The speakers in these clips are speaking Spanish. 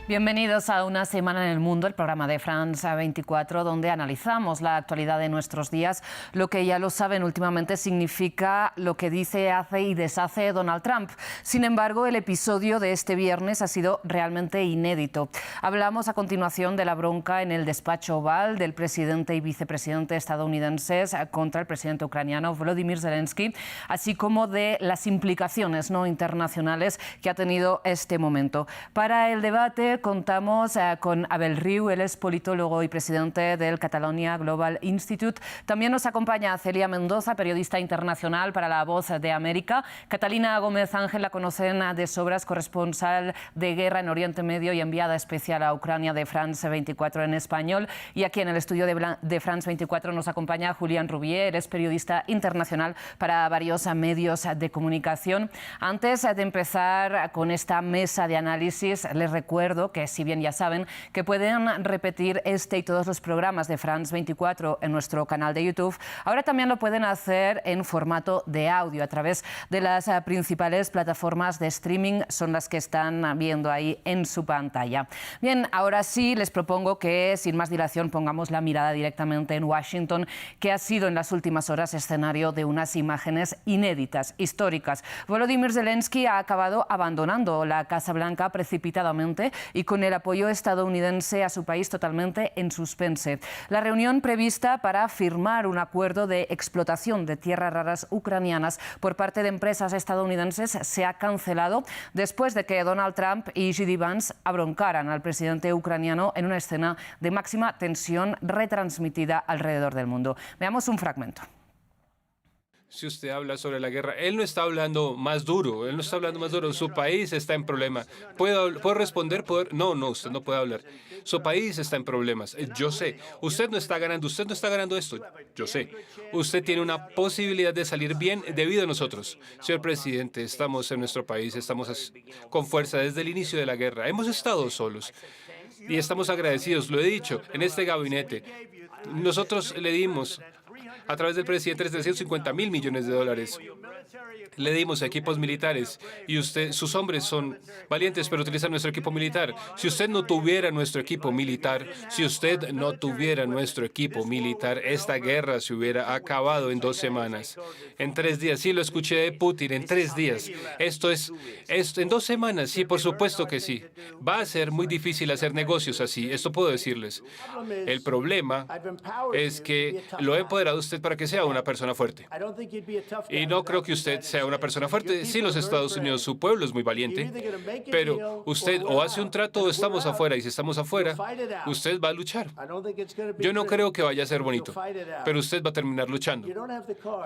Bienvenidos a Una Semana en el Mundo, el programa de France 24, donde analizamos la actualidad de nuestros días. Lo que ya lo saben, últimamente significa lo que dice, hace y deshace Donald Trump. Sin embargo, el episodio de este viernes ha sido realmente inédito. Hablamos a continuación de la bronca en el despacho Oval del presidente y vicepresidente estadounidenses contra el presidente ucraniano Volodymyr Zelensky, así como de las implicaciones internacionales que ha tenido este momento. Para el debate contamos con Abel Riu, él es politólogo y presidente del Catalonia Global Institute. También nos acompaña Celia Mendoza, periodista internacional para La Voz de América. Catalina Gómez Ángel la conocen de sobras, corresponsal de guerra en Oriente Medio y enviada especial a Ucrania de France 24 en español. Y aquí en el estudio de France 24 nos acompaña Julián Rubier, él es periodista internacional para varios medios de comunicación. Antes de empezar con esta mesa de análisis, les recuerdo que, si bien ya saben, que pueden repetir este y todos los programas de France 24 en nuestro canal de YouTube, ahora también lo pueden hacer en formato de audio a través de las principales plataformas de streaming, son las que están viendo ahí en su pantalla. Bien, ahora sí les propongo que sin más dilación pongamos la mirada directamente en Washington, que ha sido en las últimas horas escenario de unas imágenes inéditas, históricas. Volodymyr Zelensky ha acabado abandonando la Casa Blanca precipitadamente y con el apoyo estadounidense a su país totalmente en suspense. La reunión prevista para firmar un acuerdo de explotación de tierras raras ucranianas por parte de empresas estadounidenses se ha cancelado después de que Donald Trump y J.D. Vance abroncaran al presidente ucraniano en una escena de máxima tensión retransmitida alrededor del mundo. Veamos un fragmento. Si usted habla sobre la guerra, él no está hablando más duro, él no está hablando más duro, su país está en problema. ¿Puedo responder? No, usted no puede hablar. Su país está en problemas, yo sé. Usted no está ganando esto, yo sé. Usted tiene una posibilidad de salir bien debido a nosotros. Señor presidente, estamos en nuestro país, estamos con fuerza desde el inicio de la guerra. Hemos estado solos y estamos agradecidos, lo he dicho, en este gabinete. Nosotros le dimos a través del presidente $350.000 millones. Le dimos equipos militares y sus hombres son valientes, pero utilizan nuestro equipo militar. Si usted no tuviera nuestro equipo militar, esta guerra se hubiera acabado en 2 semanas, en 3 días. Sí, lo escuché de Putin, en 3 días. Esto en 2 semanas, sí, por supuesto que sí. Va a ser muy difícil hacer negocios así, esto puedo decirles. El problema es que lo he empoderado usted para que sea una persona fuerte. Y no creo que usted sea una persona fuerte. Sí, los Estados Unidos, su pueblo es muy valiente, pero usted o hace un trato o estamos afuera, y si estamos afuera, usted va a luchar. Yo no creo que vaya a ser bonito, pero usted va a terminar luchando.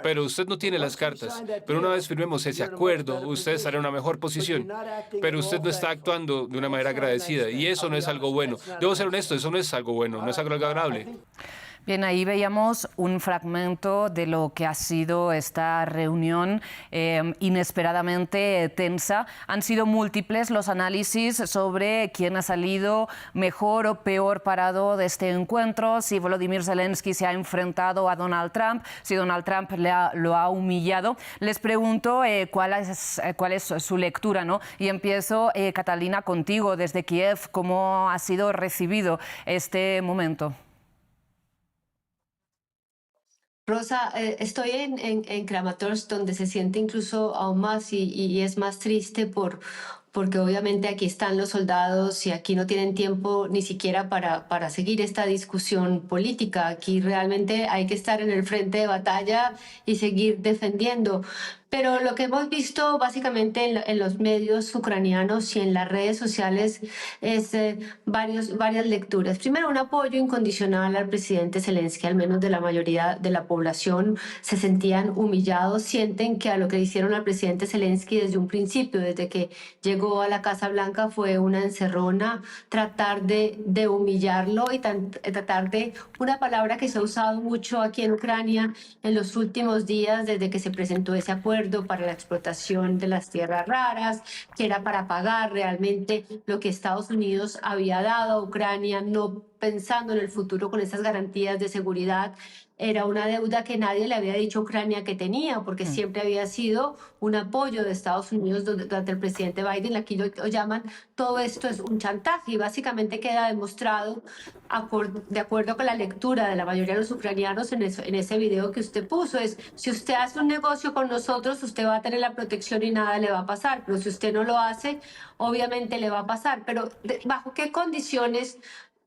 Pero usted no tiene las cartas. Pero una vez firmemos ese acuerdo, usted estará en una mejor posición. Pero usted no está actuando de una manera agradecida, y eso no es algo bueno. Debo ser honesto, eso no es algo bueno, no es algo agradable. Bien, ahí veíamos un fragmento de lo que ha sido esta reunión inesperadamente tensa. Han sido múltiples los análisis sobre quién ha salido mejor o peor parado de este encuentro, si Volodymyr Zelensky se ha enfrentado a Donald Trump, si Donald Trump lo ha humillado. Les pregunto cuál es su lectura, ¿no? Y empiezo, Catalina, contigo desde Kiev. ¿Cómo ha sido recibido este momento? Rosa, estoy en Kramatorsk, donde se siente incluso aún más y es más triste porque obviamente aquí están los soldados y aquí no tienen tiempo ni siquiera para seguir esta discusión política. Aquí realmente hay que estar en el frente de batalla y seguir defendiendo. Pero lo que hemos visto básicamente en los medios ucranianos y en las redes sociales es varias lecturas. Primero, un apoyo incondicional al presidente Zelensky, al menos de la mayoría de la población. Se sentían humillados, sienten que a lo que le hicieron al presidente Zelensky desde un principio, desde que llegó a la Casa Blanca, fue una encerrona, tratar de humillarlo y tratar de una palabra que se ha usado mucho aquí en Ucrania en los últimos días, desde que se presentó ese acuerdo para la explotación de las tierras raras, que era para pagar realmente lo que Estados Unidos había dado a Ucrania, no pensando en el futuro con esas garantías de seguridad. Era una deuda que nadie le había dicho a Ucrania que tenía, porque siempre había sido un apoyo de Estados Unidos durante el presidente Biden. Aquí lo llaman, todo esto es un chantaje y básicamente queda demostrado, de acuerdo con la lectura de la mayoría de los ucranianos en ese video que usted puso, es: si usted hace un negocio con nosotros, usted va a tener la protección y nada le va a pasar, pero si usted no lo hace, obviamente le va a pasar. Pero ¿bajo qué condiciones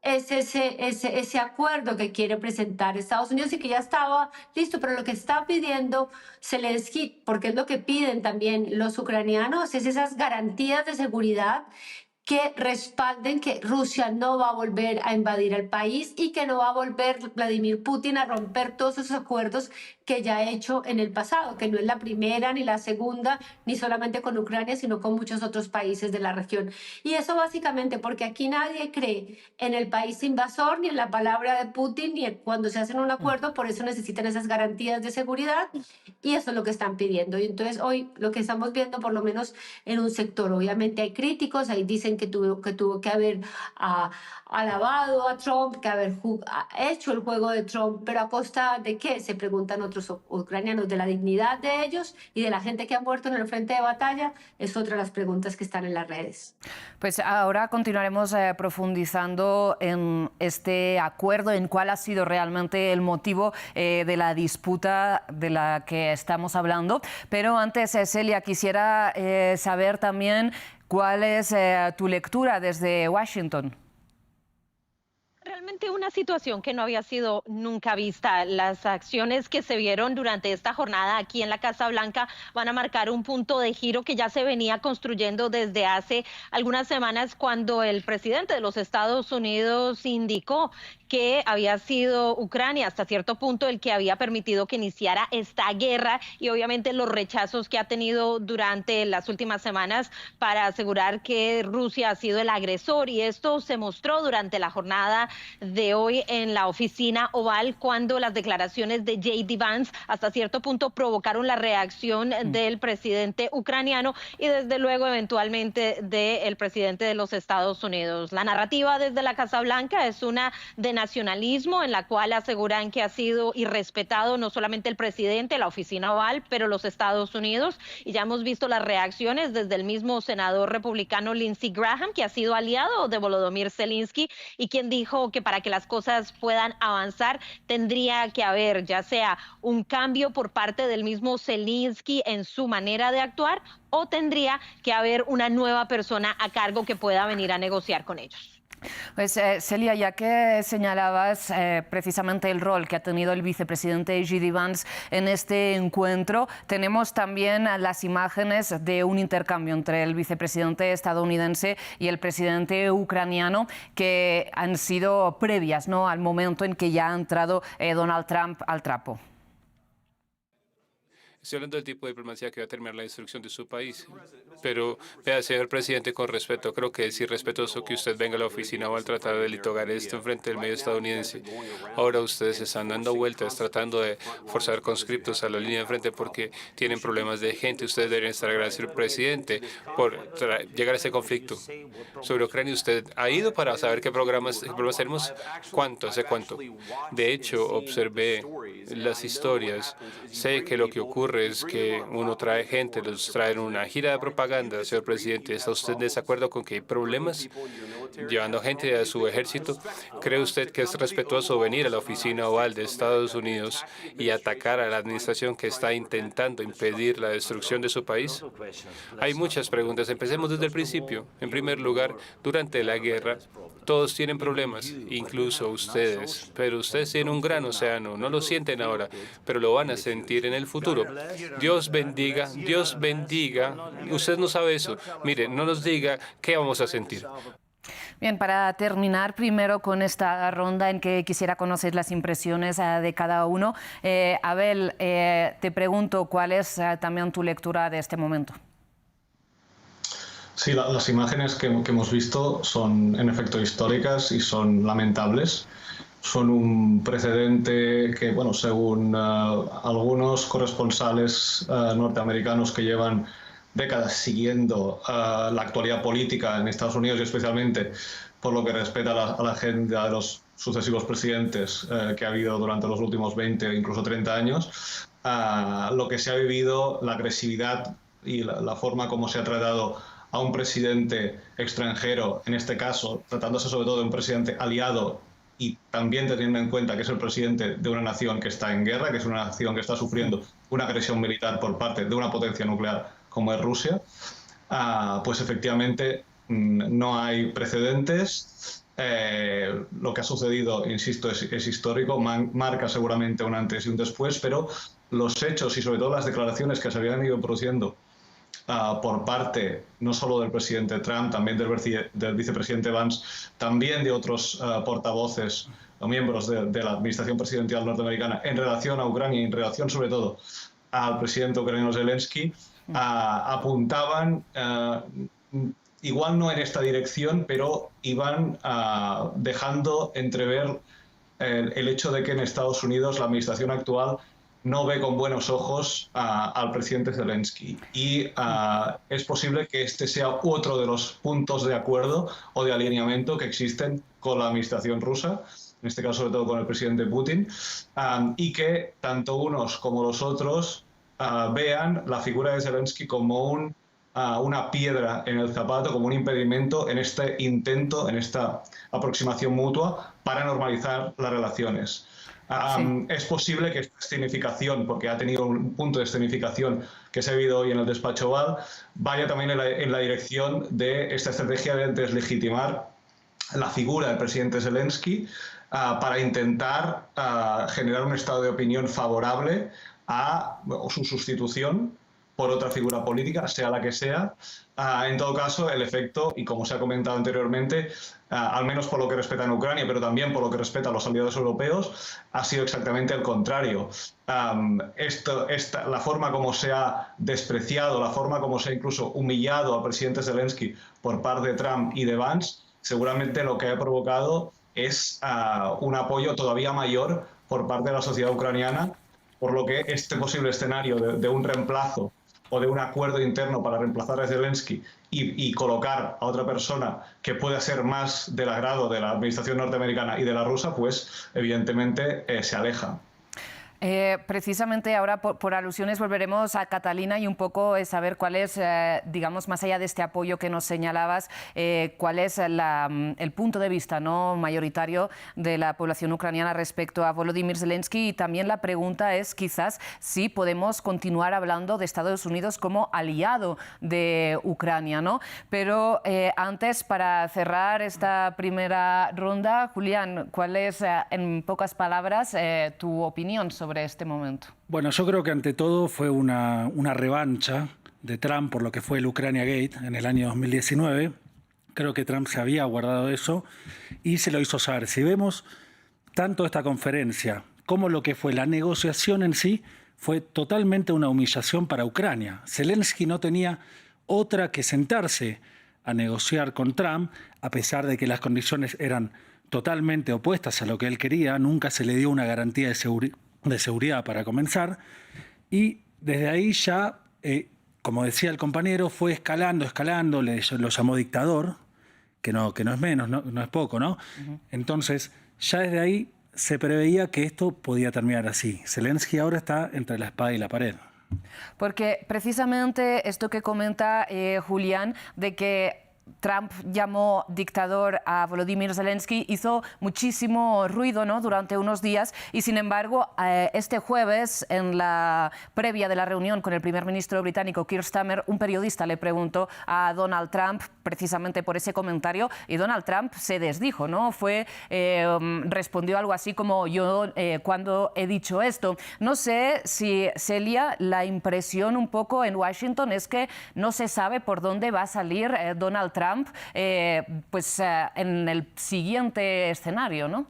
es ese acuerdo que quiere presentar Estados Unidos y que ya estaba listo? Pero lo que está pidiendo Zelensky, porque es lo que piden también los ucranianos, es esas garantías de seguridad que respalden que Rusia no va a volver a invadir el país y que no va a volver Vladimir Putin a romper todos esos acuerdos que ya ha hecho en el pasado, que no es la primera ni la segunda, ni solamente con Ucrania, sino con muchos otros países de la región. Y eso básicamente porque aquí nadie cree en el país invasor, ni en la palabra de Putin, ni cuando se hacen un acuerdo, por eso necesitan esas garantías de seguridad, y eso es lo que están pidiendo. Y entonces hoy lo que estamos viendo, por lo menos en un sector, obviamente hay críticos, ahí dicen que tuvo que haber alabado a Trump, que haber hecho el juego de Trump, pero ¿a costa de qué? Se preguntan otros ucranianos. ¿De la dignidad de ellos y de la gente que ha muerto en el frente de batalla? Es otra de las preguntas que están en las redes. Pues ahora continuaremos profundizando en este acuerdo, en cuál ha sido realmente el motivo de la disputa de la que estamos hablando. Pero antes, Celia, quisiera saber también cuál es tu lectura desde Washington. Realmente una situación que no había sido nunca vista. Las acciones que se vieron durante esta jornada aquí en la Casa Blanca van a marcar un punto de giro que ya se venía construyendo desde hace algunas semanas, cuando el presidente de los Estados Unidos indicó que había sido Ucrania hasta cierto punto el que había permitido que iniciara esta guerra, y obviamente los rechazos que ha tenido durante las últimas semanas para asegurar que Rusia ha sido el agresor. Y esto se mostró durante la jornada de hoy en la oficina oval, cuando las declaraciones de J.D. Vance hasta cierto punto provocaron la reacción del presidente ucraniano y desde luego eventualmente del presidente de los Estados Unidos. La narrativa desde la Casa Blanca es una de nacionalismo, en la cual aseguran que ha sido irrespetado no solamente el presidente, la oficina oval, pero los Estados Unidos. Y ya hemos visto las reacciones desde el mismo senador republicano Lindsey Graham, que ha sido aliado de Volodymyr Zelensky y quien dijo que para que las cosas puedan avanzar tendría que haber ya sea un cambio por parte del mismo Zelensky en su manera de actuar, o tendría que haber una nueva persona a cargo que pueda venir a negociar con ellos. Pues Celia, ya que señalabas precisamente el rol que ha tenido el vicepresidente J.D. Vance en este encuentro, tenemos también las imágenes de un intercambio entre el vicepresidente estadounidense y el presidente ucraniano, que han sido previas, ¿no?, al momento en que ya ha entrado Donald Trump al trapo. Estoy hablando del tipo de diplomacia que va a terminar la destrucción de su país. Pero, vea, señor presidente, con respeto, creo que es irrespetuoso que usted venga a la oficina o al tratar de litigar esto en frente del medio estadounidense. Ahora ustedes están dando vueltas, tratando de forzar conscriptos a la línea de frente porque tienen problemas de gente. Ustedes deberían estar agradecidos al presidente por llegar a este conflicto. Sobre Ucrania, usted ha ido para saber qué programas tenemos. ¿Cuánto? ¿Hace cuánto? De hecho, observé las historias. Sé que lo que ocurre es que uno trae gente, los trae en una gira de propaganda, señor presidente. ¿Está usted en desacuerdo con que hay problemas llevando gente a su ejército? ¿Cree usted que es respetuoso venir a la oficina oval de Estados Unidos y atacar a la administración que está intentando impedir la destrucción de su país? Hay muchas preguntas. Empecemos desde el principio. En primer lugar, durante la guerra, todos tienen problemas, incluso ustedes. Pero ustedes tienen un gran océano. No lo sienten ahora, pero lo van a sentir en el futuro. Dios bendiga, Dios bendiga. Usted no sabe eso. Mire, no nos diga qué vamos a sentir. Bien, para terminar primero con esta ronda en que quisiera conocer las impresiones de cada uno, Abel, te pregunto cuál es también tu lectura de este momento. Sí, las imágenes que hemos visto son en efecto históricas y son lamentables. Son un precedente que, bueno, según algunos corresponsales norteamericanos que llevan décadas siguiendo la actualidad política en Estados Unidos, y especialmente por lo que respecta a la agenda de los sucesivos presidentes que ha habido durante los últimos 20 o incluso 30 años, lo que se ha vivido, la agresividad y la forma como se ha tratado a un presidente extranjero, en este caso, tratándose sobre todo de un presidente aliado y también teniendo en cuenta que es el presidente de una nación que está en guerra, que es una nación que está sufriendo una agresión militar por parte de una potencia nuclear como es Rusia, pues efectivamente no hay precedentes. Lo que ha sucedido, insisto, es histórico, marca seguramente un antes y un después, pero los hechos y sobre todo las declaraciones que se habían ido produciendo por parte no solo del presidente Trump, también del vicepresidente Vance, también de otros portavoces o miembros de la administración presidencial norteamericana en relación a Ucrania y en relación sobre todo al presidente ucraniano Zelensky, apuntaban, igual no en esta dirección, pero iban dejando entrever el hecho de que en Estados Unidos la administración actual no ve con buenos ojos al presidente Zelensky. Y es posible que este sea otro de los puntos de acuerdo o de alineamiento que existen con la administración rusa, en este caso sobre todo con el presidente Putin, y que tanto unos como los otros vean la figura de Zelensky como una piedra en el zapato, como un impedimento en este intento, en esta aproximación mutua para normalizar las relaciones. Sí. Es posible que esta escenificación, porque ha tenido un punto de escenificación que se ha vivido hoy en el despacho Oval, vaya también en la dirección de esta estrategia de deslegitimar la figura del presidente Zelensky para intentar generar un estado de opinión favorable a su sustitución por otra figura política, sea la que sea. En todo caso, el efecto, y como se ha comentado anteriormente, al menos por lo que respecta a Ucrania, pero también por lo que respecta a los aliados europeos, ha sido exactamente el contrario. La forma como se ha despreciado, la forma como se ha incluso humillado al presidente Zelensky por parte de Trump y de Vance, seguramente lo que ha provocado es un apoyo todavía mayor por parte de la sociedad ucraniana, por lo que este posible escenario de un reemplazo o de un acuerdo interno para reemplazar a Zelensky y colocar a otra persona que pueda ser más del agrado de la administración norteamericana y de la rusa, pues evidentemente se aleja. Precisamente ahora por alusiones volveremos a Catalina y un poco saber cuál es, digamos, más allá de este apoyo que nos señalabas, cuál es el punto de vista no mayoritario de la población ucraniana respecto a Volodymyr Zelensky, y también la pregunta es quizás si podemos continuar hablando de Estados Unidos como aliado de Ucrania, ¿no? Pero antes, para cerrar esta primera ronda, Julián, ¿cuál es en pocas palabras tu opinión sobre este momento? Bueno, yo creo que ante todo fue una revancha de Trump por lo que fue el Ucrania Gate en el año 2019. Creo que Trump se había guardado eso y se lo hizo saber. Si vemos tanto esta conferencia como lo que fue la negociación en sí, fue totalmente una humillación para Ucrania. Zelensky no tenía otra que sentarse a negociar con Trump, a pesar de que las condiciones eran totalmente opuestas a lo que él quería. Nunca se le dio una garantía de seguridad para comenzar, y desde ahí ya, como decía el compañero, fue escalando, lo llamó dictador, que no es menos, no es poco, ¿no? Entonces, ya desde ahí se preveía que esto podía terminar así. Zelensky ahora está entre la espada y la pared. Porque precisamente esto que comenta Julián, de que Trump llamó dictador a Volodymyr Zelensky, hizo muchísimo ruido, ¿no?, durante unos días, y sin embargo este jueves, en la previa de la reunión con el primer ministro británico Keir Starmer, un periodista le preguntó a Donald Trump precisamente por ese comentario, y Donald Trump se desdijo, ¿no? Respondió algo así como: yo cuando he dicho esto. No sé si, Celia, la impresión un poco en Washington es que no se sabe por dónde va a salir Donald Trump en el siguiente escenario, ¿no?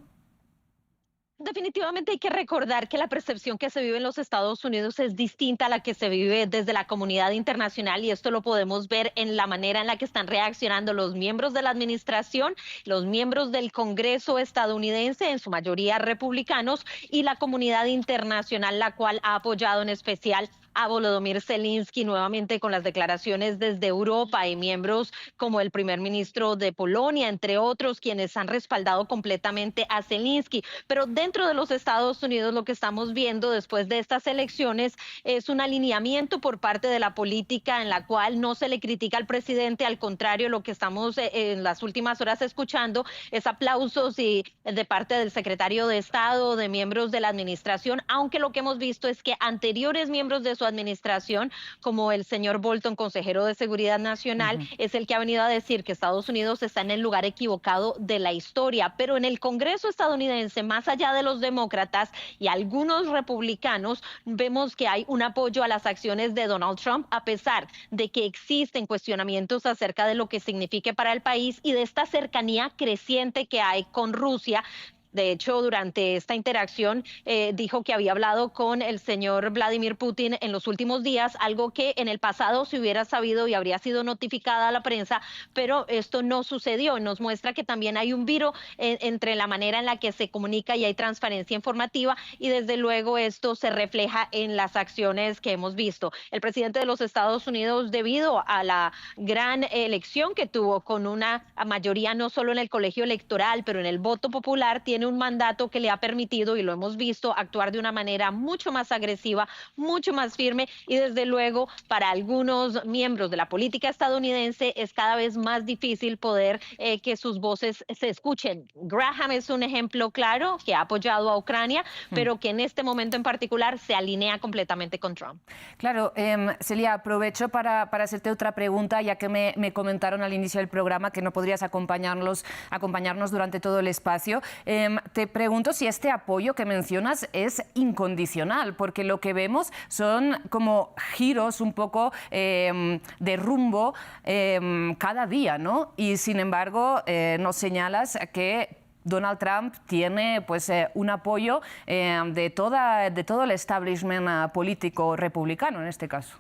Definitivamente hay que recordar que la percepción que se vive en los Estados Unidos es distinta a la que se vive desde la comunidad internacional, y esto lo podemos ver en la manera en la que están reaccionando los miembros de la administración, los miembros del Congreso estadounidense, en su mayoría republicanos, y la comunidad internacional, la cual ha apoyado en especial a Volodymyr Zelensky, nuevamente con las declaraciones desde Europa y miembros como el primer ministro de Polonia, entre otros, quienes han respaldado completamente a Zelensky. Pero dentro de los Estados Unidos lo que estamos viendo después de estas elecciones es un alineamiento por parte de la política en la cual no se le critica al presidente, al contrario, lo que estamos en las últimas horas escuchando es aplausos y de parte del secretario de Estado, de miembros de la administración, aunque lo que hemos visto es que anteriores miembros de su administración, como el señor Bolton, consejero de Seguridad Nacional, es el que ha venido a decir que Estados Unidos está en el lugar equivocado de la historia. Pero en el Congreso estadounidense, más allá de los demócratas y algunos republicanos, vemos que hay un apoyo a las acciones de Donald Trump, a pesar de que existen cuestionamientos acerca de lo que signifique para el país y de esta cercanía creciente que hay con Rusia. De hecho, durante esta interacción dijo que había hablado con el señor Vladimir Putin en los últimos días, algo que en el pasado se hubiera sabido y habría sido notificada a la prensa, pero esto no sucedió. Nos muestra que también hay un viro entre la manera en la que se comunica y hay transparencia informativa, y desde luego esto se refleja en las acciones que hemos visto. El presidente de los Estados Unidos, debido a la gran elección que tuvo con una mayoría no solo en el colegio electoral, pero en el voto popular, tiene un mandato que le ha permitido, y lo hemos visto, actuar de una manera mucho más agresiva, mucho más firme, y desde luego para algunos miembros de la política estadounidense es cada vez más difícil poder que sus voces se escuchen. Graham es un ejemplo claro que ha apoyado a Ucrania, pero que en este momento en particular se alinea completamente con Trump. Claro, Celia, aprovecho para hacerte otra pregunta, ya que me comentaron al inicio del programa que no podrías acompañarnos durante todo el espacio. Te pregunto si este apoyo que mencionas es incondicional, porque lo que vemos son como giros un poco de rumbo cada día, ¿no? Y sin embargo nos señalas que Donald Trump tiene pues un apoyo de todo el establishment político republicano en este caso.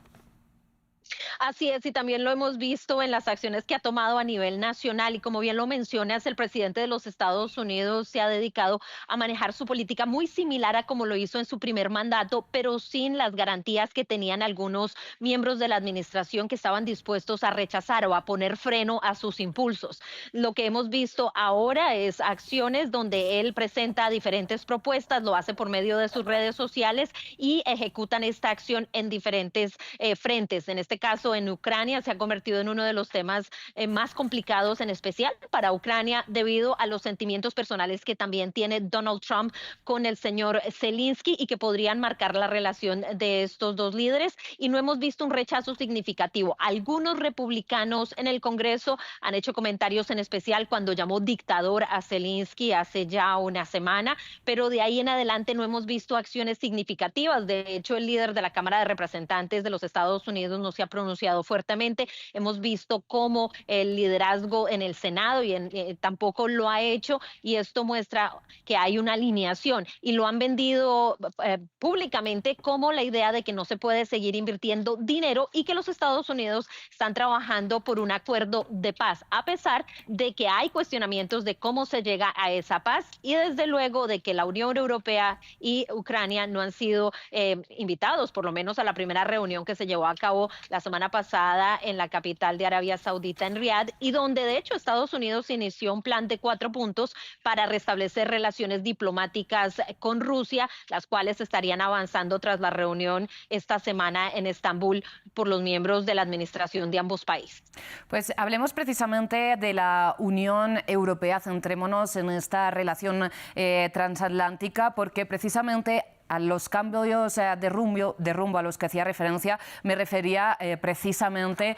Así es, y también lo hemos visto en las acciones que ha tomado a nivel nacional, y como bien lo mencionas, el presidente de los Estados Unidos se ha dedicado a manejar su política muy similar a como lo hizo en su primer mandato, pero sin las garantías que tenían algunos miembros de la administración que estaban dispuestos a rechazar o a poner freno a sus impulsos. Lo que hemos visto ahora es acciones donde él presenta diferentes propuestas, lo hace por medio de sus redes sociales y ejecutan esta acción en diferentes frentes. En este caso, en Ucrania se ha convertido en uno de los temas más complicados, en especial para Ucrania, debido a los sentimientos personales que también tiene Donald Trump con el señor Zelensky y que podrían marcar la relación de estos dos líderes. Y no hemos visto un rechazo significativo. Algunos republicanos en el Congreso han hecho comentarios, en especial cuando llamó dictador a Zelensky hace ya una semana, pero de ahí en adelante no hemos visto acciones significativas. De hecho, el líder de la Cámara de Representantes de los Estados Unidos no se ha pronunciado fuertemente. Hemos visto cómo el liderazgo en el Senado tampoco lo ha hecho, y esto muestra que hay una alineación, y lo han vendido públicamente como la idea de que no se puede seguir invirtiendo dinero y que los Estados Unidos están trabajando por un acuerdo de paz, a pesar de que hay cuestionamientos de cómo se llega a esa paz, y desde luego de que la Unión Europea y Ucrania no han sido invitados, por lo menos a la primera reunión que se llevó a cabo la semana pasada en la capital de Arabia Saudita, en Riad, y donde de hecho Estados Unidos inició un plan de 4 puntos para restablecer relaciones diplomáticas con Rusia, las cuales estarían avanzando tras la reunión esta semana en Estambul por los miembros de la administración de ambos países. Pues hablemos precisamente de la Unión Europea, centrémonos en esta relación transatlántica, porque precisamente a los cambios de rumbo a los que hacía referencia me refería precisamente.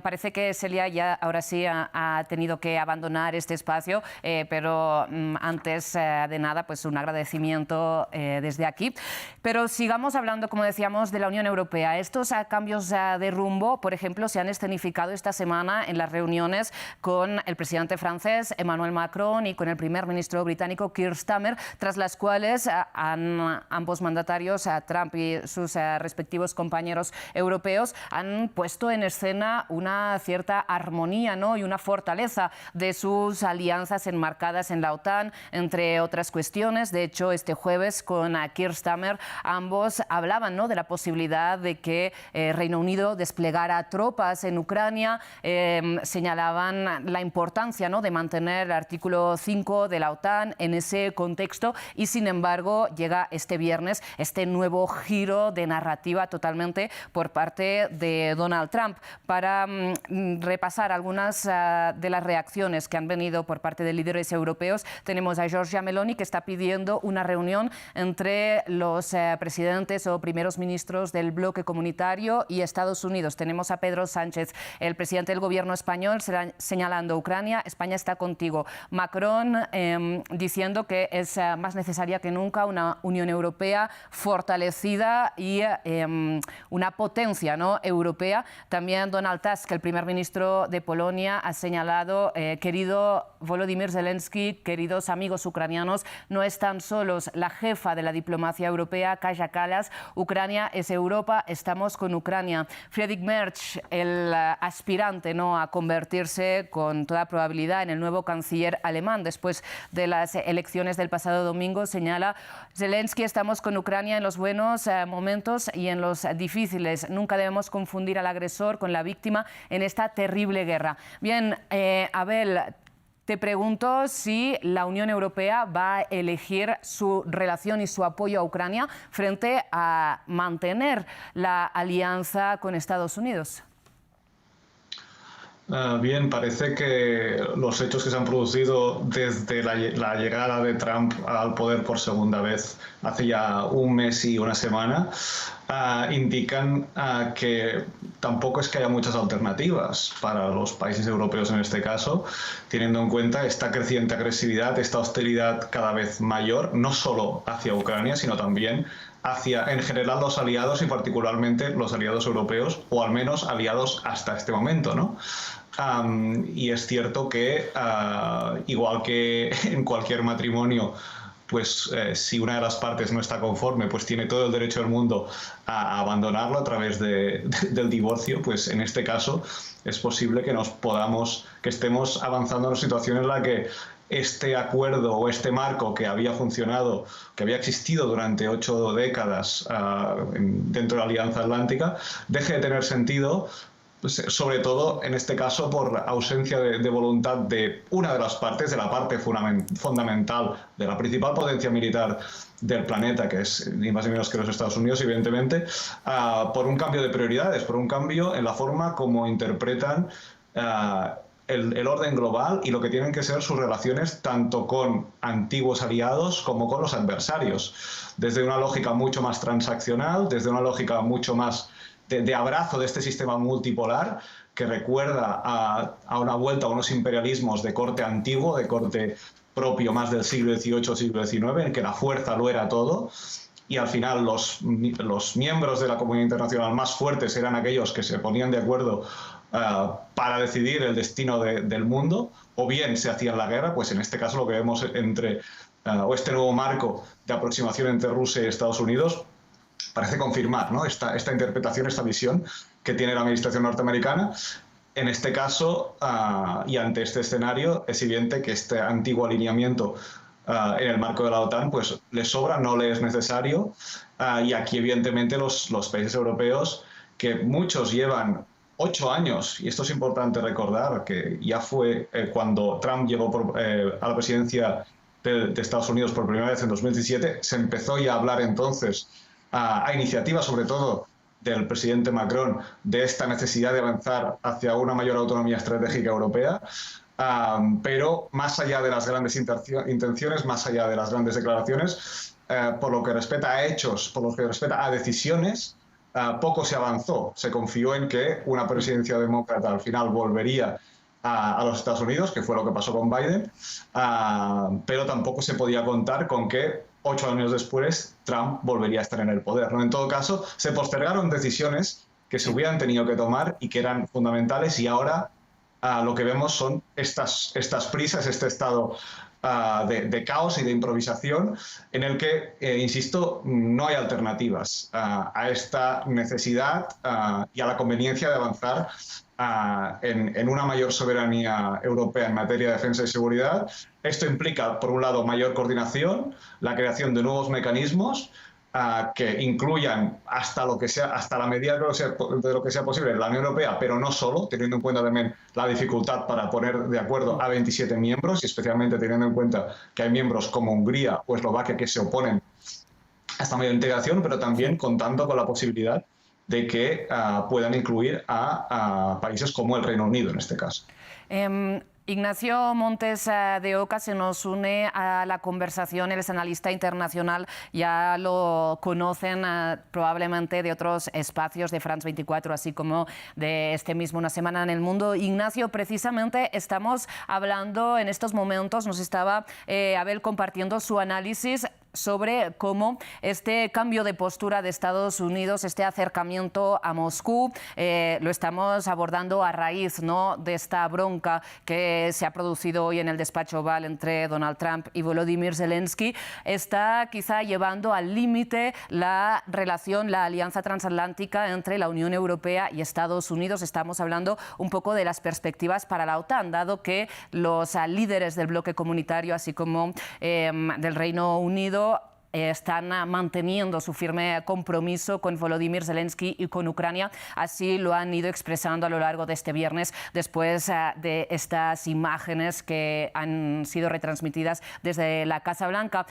Parece que Celia ya ahora sí ha tenido que abandonar este espacio, pero antes de nada, pues un agradecimiento desde aquí. Pero sigamos hablando, como decíamos, de la Unión Europea. Estos cambios de rumbo, por ejemplo, se han escenificado esta semana en las reuniones con el presidente francés Emmanuel Macron y con el primer ministro británico Keir Starmer, tras las cuales han ambos mandatarios, Trump y sus respectivos compañeros europeos, han puesto en escena una cierta armonía, ¿no?, y una fortaleza de sus alianzas enmarcadas en la OTAN, entre otras cuestiones. De hecho, este jueves con Keir Starmer ambos hablaban, ¿no?, de la posibilidad de que Reino Unido desplegara tropas en Ucrania, señalaban la importancia, ¿no?, de mantener el artículo 5 de la OTAN en ese contexto, y sin embargo llega este viernes este nuevo giro de narrativa totalmente por parte de Donald Trump. Para repasar algunas de las reacciones que han venido por parte de líderes europeos, tenemos a Giorgia Meloni, que está pidiendo una reunión entre los presidentes o primeros ministros del bloque comunitario y Estados Unidos. Tenemos a Pedro Sánchez, el presidente del gobierno español, señalando: Ucrania, España está contigo. Macron diciendo que es más necesaria que nunca una Unión Europea fortalecida y una potencia, ¿no?, europea. También Donald Tusk, el primer ministro de Polonia, ha señalado: querido Volodymyr Zelensky, queridos amigos ucranianos, no están solos. La jefa de la diplomacia europea, Kaja Kallas: Ucrania es Europa, estamos con Ucrania. Friedrich Merz, el aspirante, ¿no?, a convertirse con toda probabilidad en el nuevo canciller alemán después de las elecciones del pasado domingo, señala: Zelensky, estamos con Ucrania en los buenos momentos y en los difíciles. Nunca debemos confundir al agresor con la víctima en esta terrible guerra. Bien, Abel, te pregunto si la Unión Europea va a elegir su relación y su apoyo a Ucrania frente a mantener la alianza con Estados Unidos. Bien, parece que los hechos que se han producido desde la llegada de Trump al poder por segunda vez hace ya un mes y una semana indican que tampoco es que haya muchas alternativas para los países europeos en este caso, teniendo en cuenta esta creciente agresividad, esta hostilidad cada vez mayor, no solo hacia Ucrania, sino también hacia, en general, los aliados y particularmente los aliados europeos, o al menos aliados hasta este momento, ¿no? Y es cierto que, igual que en cualquier matrimonio, pues si una de las partes no está conforme, pues tiene todo el derecho del mundo a abandonarlo a través del divorcio. Pues en este caso es posible que estemos avanzando en una situación en la que este acuerdo o este marco que había funcionado, que había existido durante 8 décadas dentro de la Alianza Atlántica, deje de tener sentido, pues, sobre todo en este caso por ausencia de voluntad de una de las partes, de la parte fundamental, de la principal potencia militar del planeta, que es ni más ni menos que los Estados Unidos, evidentemente, por un cambio de prioridades, por un cambio en la forma como interpretan el orden global y lo que tienen que ser sus relaciones tanto con antiguos aliados como con los adversarios, desde una lógica mucho más transaccional, desde una lógica mucho más de abrazo de este sistema multipolar que recuerda a una vuelta a unos imperialismos de corte antiguo, de corte propio más del siglo XVIII, siglo XIX, en que la fuerza lo era todo. Y al final los miembros de la comunidad internacional más fuertes eran aquellos que se ponían de acuerdo para decidir el destino del mundo, o bien se hacían la guerra. Pues en este caso lo que vemos o este nuevo marco de aproximación entre Rusia y Estados Unidos parece confirmar, ¿no?, esta interpretación, esta visión que tiene la administración norteamericana. En este caso, y ante este escenario, es evidente que este antiguo alineamiento en el marco de la OTAN pues le sobra, no le es necesario, y aquí evidentemente los países europeos, que muchos llevan 8 años, y esto es importante recordar, que ya fue cuando Trump llegó a la presidencia de Estados Unidos por primera vez en 2017, se empezó ya a hablar entonces, a iniciativa sobre todo del presidente Macron, de esta necesidad de avanzar hacia una mayor autonomía estratégica europea. Pero más allá de las grandes intenciones, más allá de las grandes declaraciones, por lo que respecta a hechos, por lo que respecta a decisiones, poco se avanzó. Se confió en que una presidencia demócrata al final volvería a los Estados Unidos, que fue lo que pasó con Biden, pero tampoco se podía contar con que 8 años después Trump volvería a estar en el poder, ¿no? En todo caso, se postergaron decisiones que se hubieran tenido que tomar y que eran fundamentales, y ahora lo que vemos son estas prisas, este estado de caos y de improvisación en el que, insisto, no hay alternativas a esta necesidad y a la conveniencia de avanzar en una mayor soberanía europea en materia de defensa y seguridad. Esto implica, por un lado, mayor coordinación, la creación de nuevos mecanismos que incluyan hasta la medida de lo que sea posible la Unión Europea, pero no solo, teniendo en cuenta también la dificultad para poner de acuerdo a 27 miembros y especialmente teniendo en cuenta que hay miembros como Hungría o Eslovaquia que se oponen a esta mayor integración, pero también contando con la posibilidad de que puedan incluir a países como el Reino Unido en este caso. Ignacio Montes de Oca se nos une a la conversación. Él es analista internacional, ya lo conocen probablemente de otros espacios de France 24, así como de este mismo Una Semana en el Mundo. Ignacio, precisamente estamos hablando en estos momentos, nos estaba Abel compartiendo su análisis sobre cómo este cambio de postura de Estados Unidos, este acercamiento a Moscú, lo estamos abordando a raíz, ¿no?, de esta bronca que se ha producido hoy en el despacho Oval entre Donald Trump y Volodymyr Zelensky, está quizá llevando al límite la relación, la alianza transatlántica entre la Unión Europea y Estados Unidos. Estamos hablando un poco de las perspectivas para la OTAN, dado que los líderes del bloque comunitario, así como del Reino Unido, están manteniendo su firme compromiso con Volodymyr Zelensky y con Ucrania. Así lo han ido expresando a lo largo de este viernes, después de estas imágenes que han sido retransmitidas desde la Casa Blanca.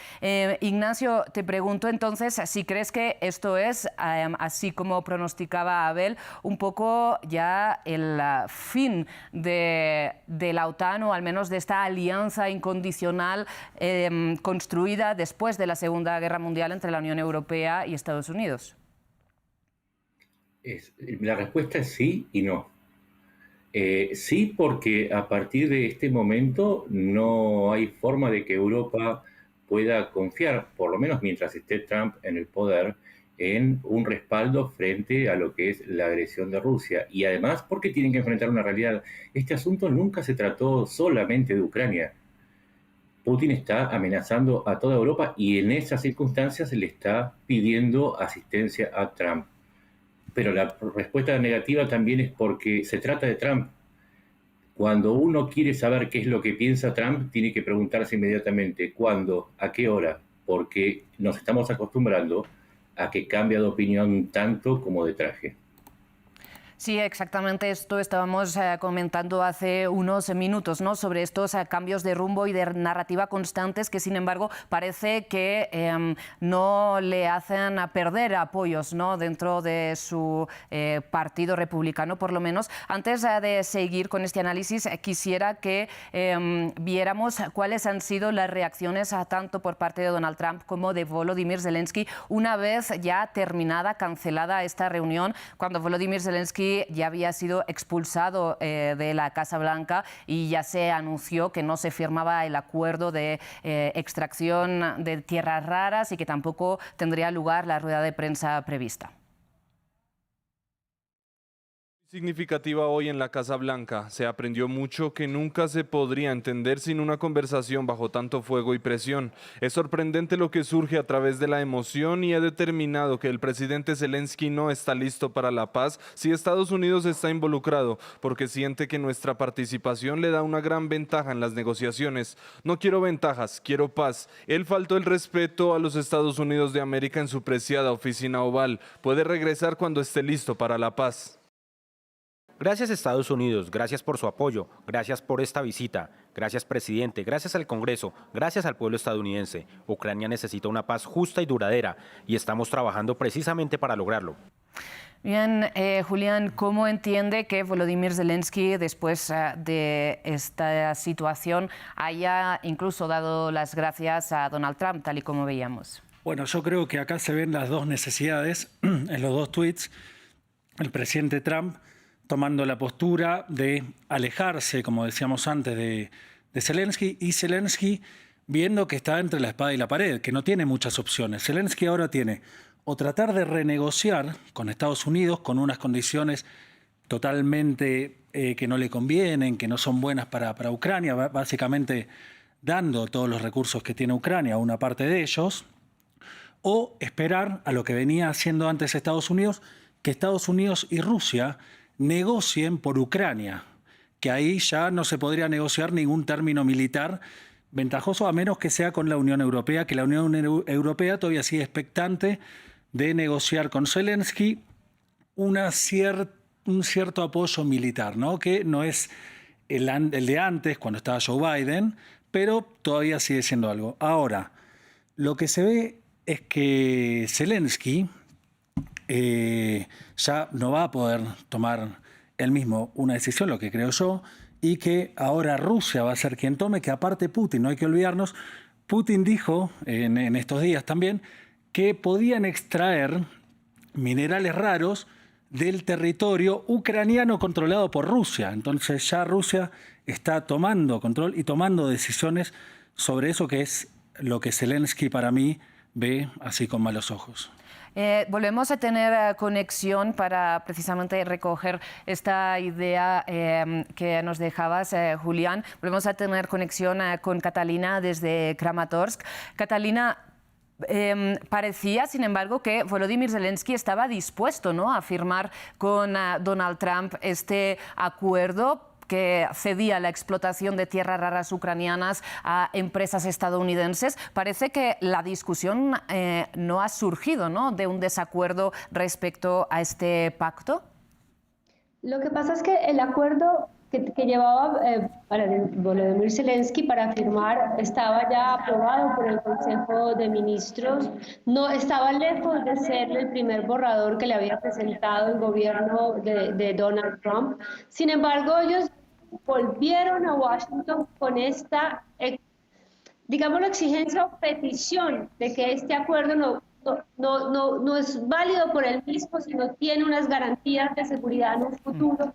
Ignacio, te pregunto entonces si crees que esto es, así como pronosticaba Abel, un poco ya el fin de la OTAN, o al menos de esta alianza incondicional construida después de la Segunda Guerra Mundial entre la Unión Europea y Estados Unidos. La respuesta es sí y no. Sí, porque a partir de este momento no hay forma de que Europa pueda confiar, por lo menos mientras esté Trump en el poder, en un respaldo frente a lo que es la agresión de Rusia. Y además porque tienen que enfrentar una realidad. Este asunto nunca se trató solamente de Ucrania. Putin está amenazando a toda Europa y en esas circunstancias le está pidiendo asistencia a Trump. Pero la respuesta negativa también es porque se trata de Trump. Cuando uno quiere saber qué es lo que piensa Trump, tiene que preguntarse inmediatamente cuándo, a qué hora, porque nos estamos acostumbrando a que cambia de opinión tanto como de traje. Sí, exactamente esto estábamos comentando hace unos minutos, ¿no?, sobre estos cambios de rumbo y de narrativa constantes que, sin embargo, parece que no le hacen perder apoyos, ¿no?, dentro de su partido republicano, por lo menos. Antes de seguir con este análisis, quisiera que viéramos cuáles han sido las reacciones tanto por parte de Donald Trump como de Volodymyr Zelensky una vez ya terminada, cancelada esta reunión, cuando Volodymyr Zelensky ya había sido expulsado de la Casa Blanca y ya se anunció que no se firmaba el acuerdo de extracción de tierras raras y que tampoco tendría lugar la rueda de prensa prevista. Significativa hoy en la Casa Blanca. Se aprendió mucho que nunca se podría entender sin una conversación bajo tanto fuego y presión. Es sorprendente lo que surge a través de la emoción y ha determinado que el presidente Zelensky no está listo para la paz si Estados Unidos está involucrado, porque siente que nuestra participación le da una gran ventaja en las negociaciones. No quiero ventajas, quiero paz. Él faltó el respeto a los Estados Unidos de América en su preciada oficina oval. Puede regresar cuando esté listo para la paz. Gracias Estados Unidos, gracias por su apoyo, gracias por esta visita, gracias presidente, gracias al Congreso, gracias al pueblo estadounidense. Ucrania necesita una paz justa y duradera y estamos trabajando precisamente para lograrlo. Bien, Julián, ¿cómo entiende que Volodymyr Zelensky, después de esta situación, haya incluso dado las gracias a Donald Trump, tal y como veíamos? Bueno, yo creo que acá se ven las dos necesidades en los dos tweets. El presidente Trump tomando la postura de alejarse, como decíamos antes, de Zelensky, y Zelensky viendo que está entre la espada y la pared, que no tiene muchas opciones. Zelensky ahora tiene o tratar de renegociar con Estados Unidos con unas condiciones totalmente que no le convienen, que no son buenas para Ucrania, básicamente dando todos los recursos que tiene Ucrania a una parte de ellos, o esperar a lo que venía haciendo antes Estados Unidos, que Estados Unidos y Rusia negocien por Ucrania, que ahí ya no se podría negociar ningún término militar ventajoso, a menos que sea con la Unión Europea, que la Unión Europea todavía sigue expectante de negociar con Zelensky un cierto apoyo militar, ¿no? Que no es el de antes, cuando estaba Joe Biden, pero todavía sigue siendo algo. Ahora, lo que se ve es que Zelensky ya no va a poder tomar él mismo una decisión, lo que creo yo, y que ahora Rusia va a ser quien tome, que aparte Putin, no hay que olvidarnos, Putin dijo en estos días también que podían extraer minerales raros del territorio ucraniano controlado por Rusia. Entonces ya Rusia está tomando control y tomando decisiones sobre eso, que es lo que Zelensky para mí ve así con malos ojos. Volvemos a tener conexión para precisamente recoger esta idea que nos dejabas, Julián. Volvemos a tener conexión con Catalina desde Kramatorsk. Catalina, parecía, sin embargo, que Volodymyr Zelensky estaba dispuesto, ¿no?, a firmar con Donald Trump este acuerdo que cedía la explotación de tierras raras ucranianas a empresas estadounidenses. Parece que la discusión no ha surgido, ¿no?, de un desacuerdo respecto a este pacto. Lo que pasa es que el acuerdo que llevaba para Volodymyr Zelensky para firmar estaba ya aprobado por el Consejo de Ministros. No estaba lejos de ser el primer borrador que le había presentado el gobierno de Donald Trump. Sin embargo, ellos volvieron a Washington con esta, digamos, exigencia o petición de que este acuerdo no es válido por él mismo, sino tiene unas garantías de seguridad en un futuro,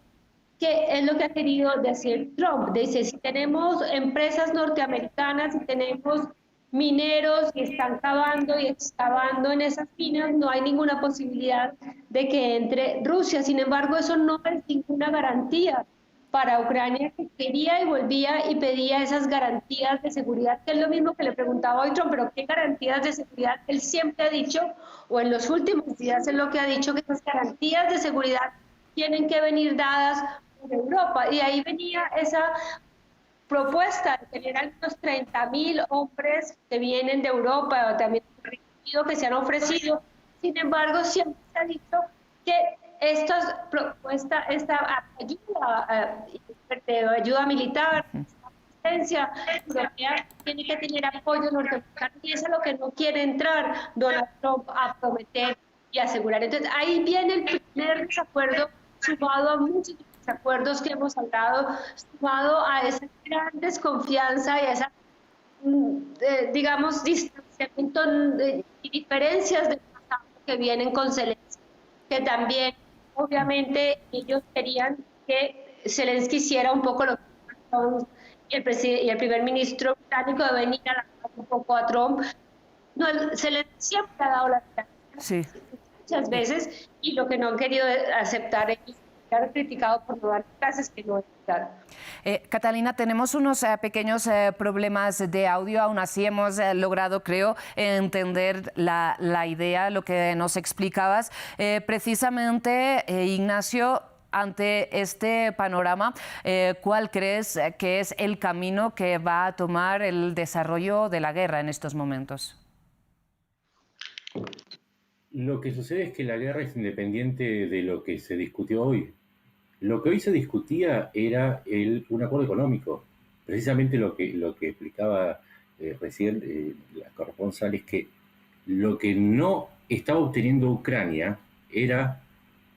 que es lo que ha querido decir Trump. Dice, si tenemos empresas norteamericanas, si tenemos mineros que están cavando y excavando en esas minas, no hay ninguna posibilidad de que entre Rusia. Sin embargo, eso no es ninguna garantía para Ucrania, que quería y volvía y pedía esas garantías de seguridad, que es lo mismo que le preguntaba hoy Trump, pero ¿qué garantías de seguridad? Él siempre ha dicho, o en los últimos días es lo que ha dicho, que esas garantías de seguridad tienen que venir dadas por Europa. Y ahí venía esa propuesta de tener algunos 30.000 hombres que vienen de Europa o también del Reino Unido que se han ofrecido. Sin embargo, siempre se ha dicho que esta ayuda militar, esta asistencia europea, tiene que tener apoyo norteamericano, y eso es lo que no quiere entrar Donald Trump a prometer y asegurar. Entonces ahí viene el primer desacuerdo, sumado a muchos desacuerdos que hemos hablado, sumado a esa gran desconfianza y a esa, digamos, distanciamiento y diferencias del pasado que vienen con Zelensky, que también obviamente ellos querían que Zelensky hiciera un poco lo que Trump y el primer ministro británico, de venir a la un poco a Trump. No, Zelensky siempre ha dado la cara, sí, muchas veces, y lo que no han querido aceptar es criticado por no dar clases, que no es claro. Catalina, tenemos unos pequeños problemas de audio, aún así hemos logrado, creo, entender la idea, lo que nos explicabas. Precisamente, Ignacio, ante este panorama, ¿cuál crees que es el camino que va a tomar el desarrollo de la guerra en estos momentos? Lo que sucede es que la guerra es independiente de lo que se discutió hoy. Lo que hoy se discutía era un acuerdo económico. Precisamente lo que explicaba recién la corresponsal es que lo que no estaba obteniendo Ucrania era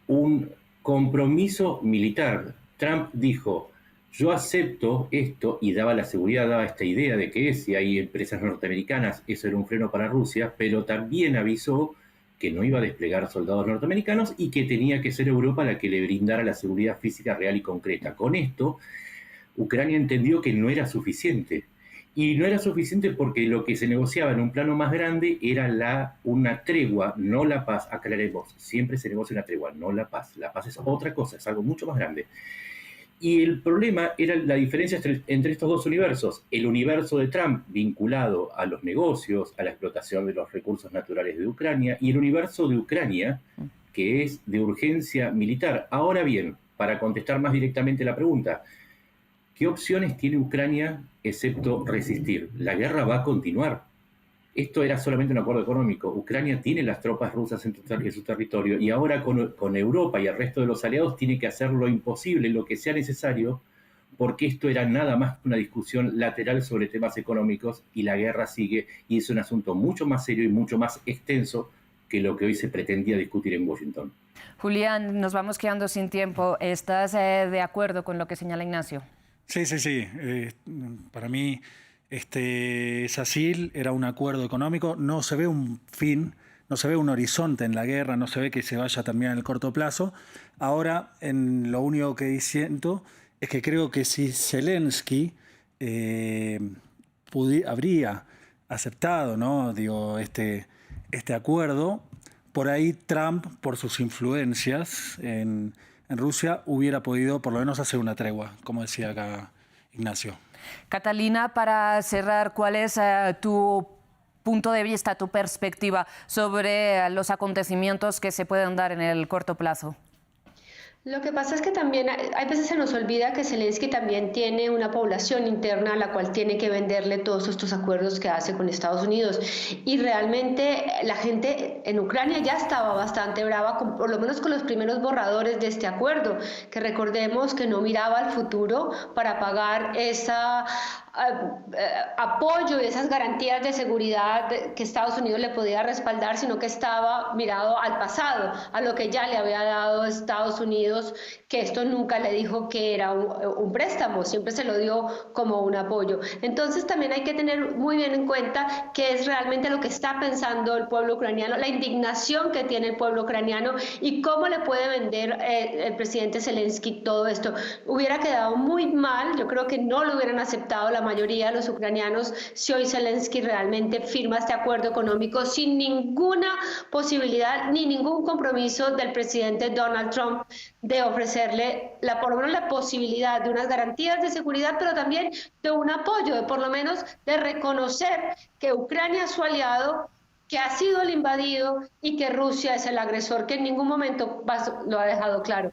un compromiso militar. Trump dijo, yo acepto esto, y daba la seguridad, daba esta idea de que si hay empresas norteamericanas, eso era un freno para Rusia, pero también avisó que no iba a desplegar soldados norteamericanos y que tenía que ser Europa la que le brindara la seguridad física real y concreta. Con esto, Ucrania entendió que no era suficiente. Y no era suficiente porque lo que se negociaba en un plano más grande era una tregua, no la paz. Aclaremos, siempre se negocia una tregua, no la paz. La paz es otra cosa, es algo mucho más grande. Y el problema era la diferencia entre estos dos universos. El universo de Trump vinculado a los negocios, a la explotación de los recursos naturales de Ucrania, y el universo de Ucrania, que es de urgencia militar. Ahora bien, para contestar más directamente la pregunta, ¿qué opciones tiene Ucrania excepto resistir? La guerra va a continuar. Esto era solamente un acuerdo económico. Ucrania tiene las tropas rusas en su territorio y ahora con Europa y el resto de los aliados tiene que hacer lo imposible, lo que sea necesario, porque esto era nada más que una discusión lateral sobre temas económicos y la guerra sigue y es un asunto mucho más serio y mucho más extenso que lo que hoy se pretendía discutir en Washington. Julián, nos vamos quedando sin tiempo. ¿Estás de acuerdo con lo que señala Ignacio? Sí. Para mí es así, era un acuerdo económico, no se ve un fin, no se ve un horizonte en la guerra, no se ve que se vaya a terminar en el corto plazo. Ahora, lo único que siento es que creo que si Zelensky habría aceptado, ¿no? este acuerdo, por ahí Trump, por sus influencias en Rusia, hubiera podido por lo menos hacer una tregua, como decía acá Ignacio. Catalina, para cerrar, ¿cuál es tu punto de vista, tu perspectiva sobre los acontecimientos que se pueden dar en el corto plazo? Lo que pasa es que también hay veces se nos olvida que Zelensky también tiene una población interna a la cual tiene que venderle todos estos acuerdos que hace con Estados Unidos. Y realmente la gente en Ucrania ya estaba bastante brava, por lo menos con los primeros borradores de este acuerdo, que recordemos que no miraba al futuro para pagar esa apoyo y esas garantías de seguridad que Estados Unidos le podía respaldar, sino que estaba mirado al pasado, a lo que ya le había dado Estados Unidos, que esto nunca le dijo que era un préstamo, siempre se lo dio como un apoyo. Entonces también hay que tener muy bien en cuenta qué es realmente lo que está pensando el pueblo ucraniano, la indignación que tiene el pueblo ucraniano y cómo le puede vender el presidente Zelensky todo esto. Hubiera quedado muy mal, yo creo que no lo hubieran aceptado la mayoría de los ucranianos si hoy Zelensky realmente firma este acuerdo económico sin ninguna posibilidad ni ningún compromiso del presidente Donald Trump de ofrecerle por lo menos la posibilidad de unas garantías de seguridad, pero también de un apoyo, de por lo menos de reconocer que Ucrania es su aliado, que ha sido el invadido y que Rusia es el agresor, que en ningún momento lo ha dejado claro.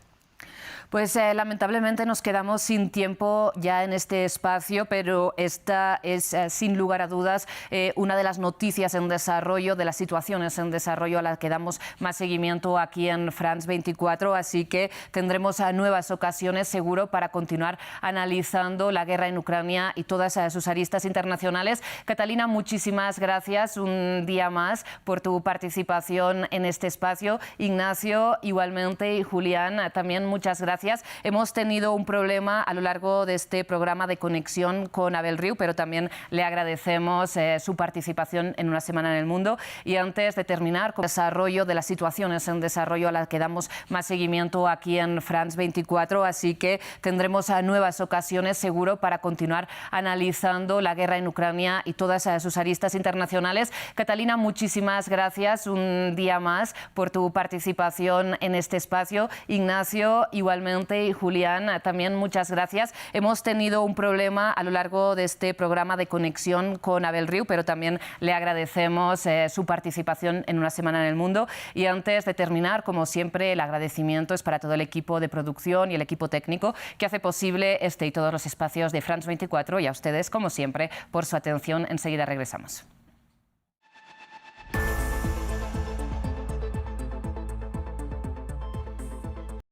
Pues lamentablemente nos quedamos sin tiempo ya en este espacio, pero esta es sin lugar a dudas una de las noticias en desarrollo, de las situaciones en desarrollo a las que damos más seguimiento aquí en France 24, así que tendremos nuevas ocasiones seguro para continuar analizando la guerra en Ucrania y todas sus aristas internacionales. Catalina, muchísimas gracias un día más por tu participación en este espacio. Ignacio, igualmente, y Julián, también muchas gracias. Hemos tenido un problema a lo largo de este programa de conexión con Abel Riu, pero también le agradecemos su participación en Una Semana en el Mundo. Y antes de terminar con el desarrollo de las situaciones en desarrollo a las que damos más seguimiento aquí en France 24, así que tendremos nuevas ocasiones seguro para continuar analizando la guerra en Ucrania y todas sus aristas internacionales. Catalina, muchísimas gracias un día más por tu participación en este espacio. Ignacio, igualmente, y Julián, también muchas gracias. Hemos tenido un problema a lo largo de este programa de conexión con Abel Riu, pero también le agradecemos su participación en Una Semana en el Mundo. Y antes de terminar, como siempre, el agradecimiento es para todo el equipo de producción y el equipo técnico que hace posible este y todos los espacios de France 24 y a ustedes, como siempre, por su atención. Enseguida regresamos.